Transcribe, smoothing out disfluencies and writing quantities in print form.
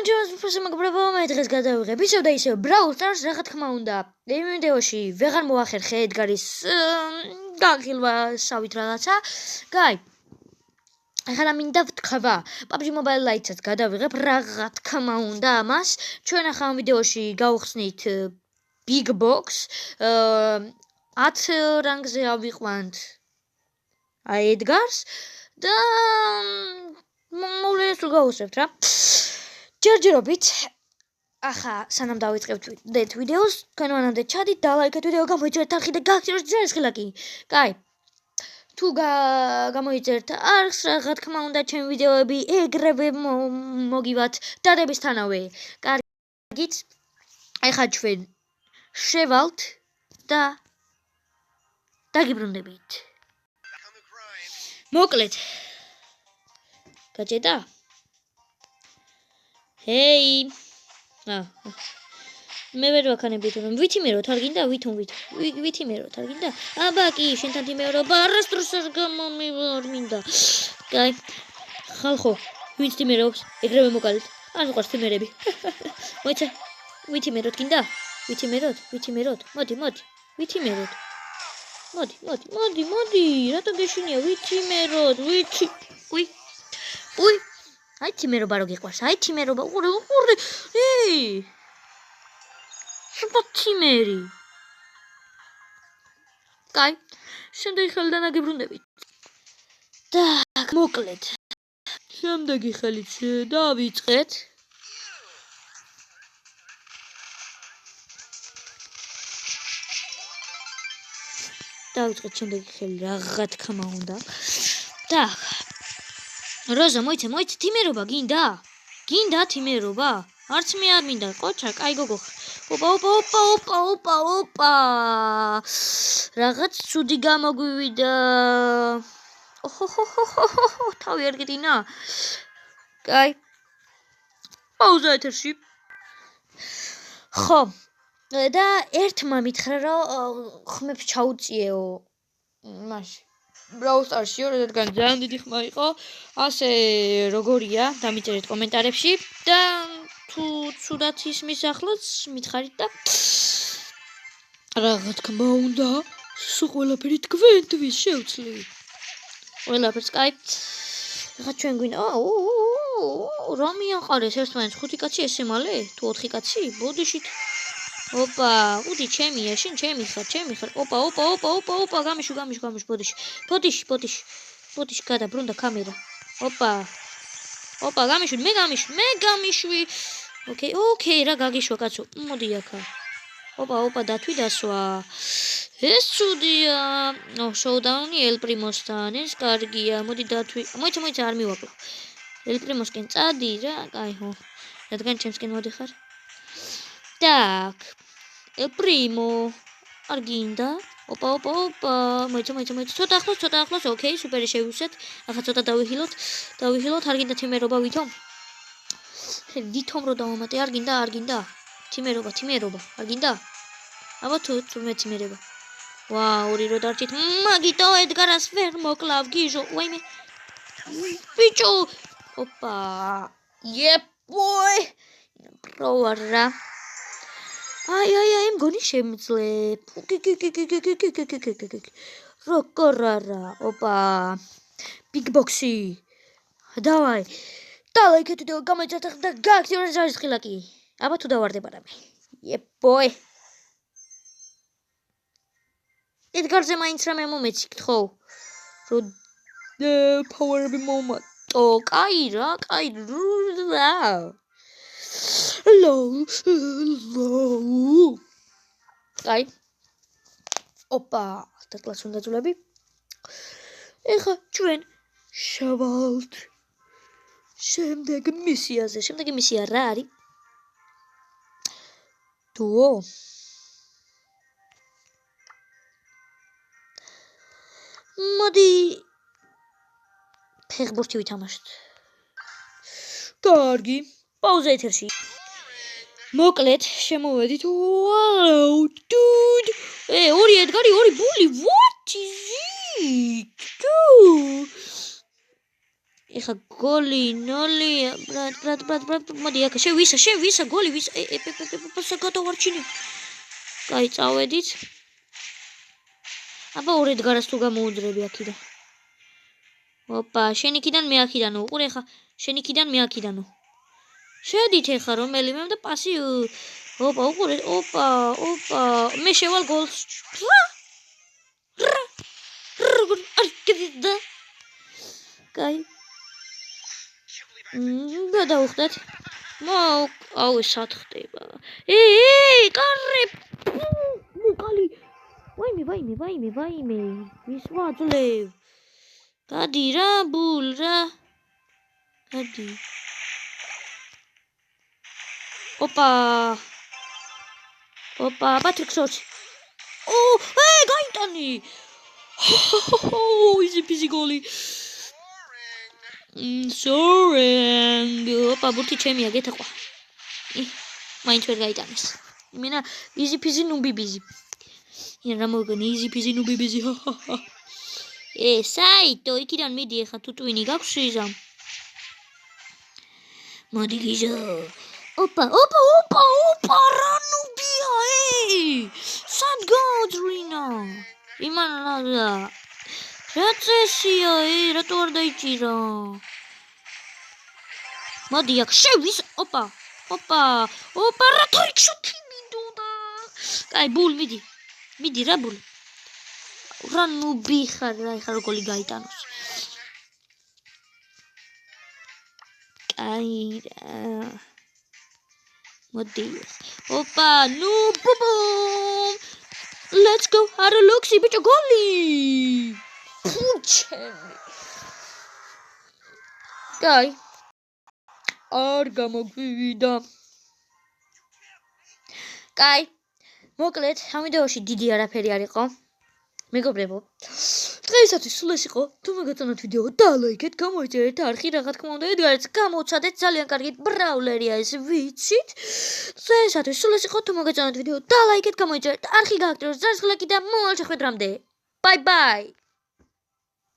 ჩემს მეგობრებო, მე დღეს გადავიღებ ისევ და ისევ Brawl Stars, რა თქმა უნდა. იმ ვიდეოში ვეღარ მოახერხე ედგარის გაგილვასავით რაღაცა. Guy, ახლა მინდა ვთქვა, PUBG Mobile Lite-საც გადავიღებ, რა თქმა უნდა ამას. ჩვენ ახლა ამ ვიდეოში გავხსნით Big Box, 10 რანგზე ავიყვანთ აი ედგარს და მოვლენას გავუსწრებთ რა. ჯერჯერობით ახლა სანამ დავიწყებთ ვიდეოს, თქვენ მანამდე ჩადით და ლაიქეთ ვიდეო, გამოიწერეთ არხი და გააქცევთ ზარის ხილაკი. Guy, თუ გამოიწერთ არხს, რა თქმა უნდა ჩემი ვიდეოები ეგრევე მოგივათ დადებისთანავე. კარგით, ახლა ჩვენ შევალთ და დაგიბრუნდებით. მოკლედ. გაჭედა? ჰეი. მე ვერ ვაქანებით, რომ ვითი მეროთ არ გინდა, ვითი მეროთ არ გინდა? აბა კი, შენთან თიმერობა არასდროს არ გამომივარ მინდა. Guy, ხალხო, ვინც თიმერობს, ეგრევე მოგალით. არ მიყვარს თიმერები. მოიცა, ვითი მეროთ გინდა? ვითი მეროთ? მოდი, ვითი მეროთ. მოდი, რატო გეშინია? ვითი მეროთ, უი. აი თიმერობა რო გიყვარს, აი თიმერობა, უყურე. ეი! შპათიმერი. Guy, შემდეგი ხელიდან აგიბრუნდებით. და მოკლედ. შემდეგი ხელით დავიწყეთ. დავიწყეთ შემდეგი ხელი რა თქმა უნდა. და როზა მოიცა თიმერობა გინდა? გინდა თიმერობა? არც მე არ მინდა. ყოჩა, კაი გოგო. ოპა. რაღაც ცუდი გამოგვივიდა. თავი არ გეტინა. Guy, პაუზა ეთერში. ხო. და ერთმა მითხრა, რომ ხმებს ჩაუწიეო მაშინ Brawl Stars-ში, რადგან ძალიან დიდი ხმა იყო. ასე როგორია, დამიწერეთ კომენტარებში და თუ ცუდად ისმის ახლაც მითხარით და რა თქმა უნდა, ყველაფერი თქვენთვის შევცვლით. ყველაფერს Guy. ახლა ჩვენ გვინდა რა მიაყარეს ერთმანეთს 5 კაცი ესე მალე? თუ 4 კაცი? ბოდიშით. ოპა, უდი ჩემია, შენ ჩემი ხარ. ოპა, გამიშვი, ბოდიში, გადაბრუნდა კამერა. ოპა, მე გამიშვი. ოკეი, რა გაგიშვა კაცო. მოდი აქა. ოპა, დათვი დასვა. ეს ცუდია. შოუდაუნი ელ პრიმოსთან, ეს კარგია. მოდი დათვი. მოიცა არ მივაკლავ. ელ პრიმოსკენ წადი რა, კაი ხო. რადგან ჩემსკენ მოდიხარ. Так, El Primo, არ გინდა? ოპა, მოიცა, ცოტა ახლოს, ოკეი, სუპერი შევისვეთ. ახლა ცოტა დავიხილოთ, არ გინდა თიმერობა ვითომ? ვითომ რო დავამატე, არ გინდა? თიმერობა, არ გინდა? აბა თუ მე თიმერება. ვაუ, ორი რო დარჩით, მაგიტო ედგარას ვერ მოკლავ, გიჟო, ვაიმე. ბიჭო, ოპა, boy, პროვარა. აი, მგონი შემძლებ. Როკორარა, ოპა. Big Box-ი. დავაი. ლაიქეთ ვიდეო, გამოიწერეთ და გააქცევთ ზარის ხილაკი. აბა თუ დავარდება რამე. boy. ედგარზე მაინც რამე მომეციქთ ხო? რო პაუერები მომატო. კაი რა. Hello. Guy. ოპა, დაკლას უნდა ძულები. ეხა ჩვენ შევალთ შემდეგი მისია რა არის? დუო. მოდი ფეხბურთი ვითამაშოთ. კარგი. პაუზა ეთერში. მოკლედ შემოვედით. Wow, dude. ორი ედგარი, ორი ბული. What is it? ეხა გოლი 0 ბრატ მოდი აქ შევისა გოლი ვის პასა გადავარჩინე კაი წავედით აბა ორ ედგარას თუ გამოუძრები აქიდან ოპა შენ იქიდან მე აქიდანო უყურე ხა შენ იქიდან მე აქიდანო შედით ეხა რომელიმე და პასი ოპა უყურე ოპა მე შევალ გოლს და კაი გადავხდეთ აუ ეს სათხდება კარე მუკალი ვაიმე ვის ვაძლევ გადი რა ბულ რა გადი ოპა ბატრიქსორჩი გაიტანი easy peasy გოლი sorry ოპა ბურთი ჩემია გეთაყვა მაინც ვერ გაიტანეს იმენა easy peasy ნუბი ბიზი რა მოგონი easy peasy ნუბი ბიზი საიტო იქიდან მიდი ახლა თუ ტვინი გაქვს იზა მოდი გიჟო ოპა რა ნუბია სად გაძრინა იმანა რა წესია რატო არ დაიჭირა მოდი აქ შევის ოპა რა თორიქშოთი მინდოდა კაი ბულ მიდი რა ბულ რა ნუბი ხარ რა ხარ გოლი გაიტანოს კაი მოდი ოპა ნუ ბუმ let's go არა ლოქსი ბიჭო გოლი ფუჩენი კაი არ გამოგვივიდა კაი მოკლედ ამ ვიდეოში დიდი არაფერი არ იყო მეგობრებო დღეისათვის სულ ეს იყო თუ მოგეწონათ ვიდეო დალაიქეთ გამოიწერეთ არხი რა თქმა უნდა ედგარაც გამოვცადეთ ძალიან კარგი ბრაულერია ეს ვიცით დღეისათვის სულ ეს იყო თუ მოგეწონათ ვიდეო დალაიქეთ გამოიწერეთ არხი გააქტიურეთ ზარს ხლაკი და მოვალ შეხვედრამდე ბაი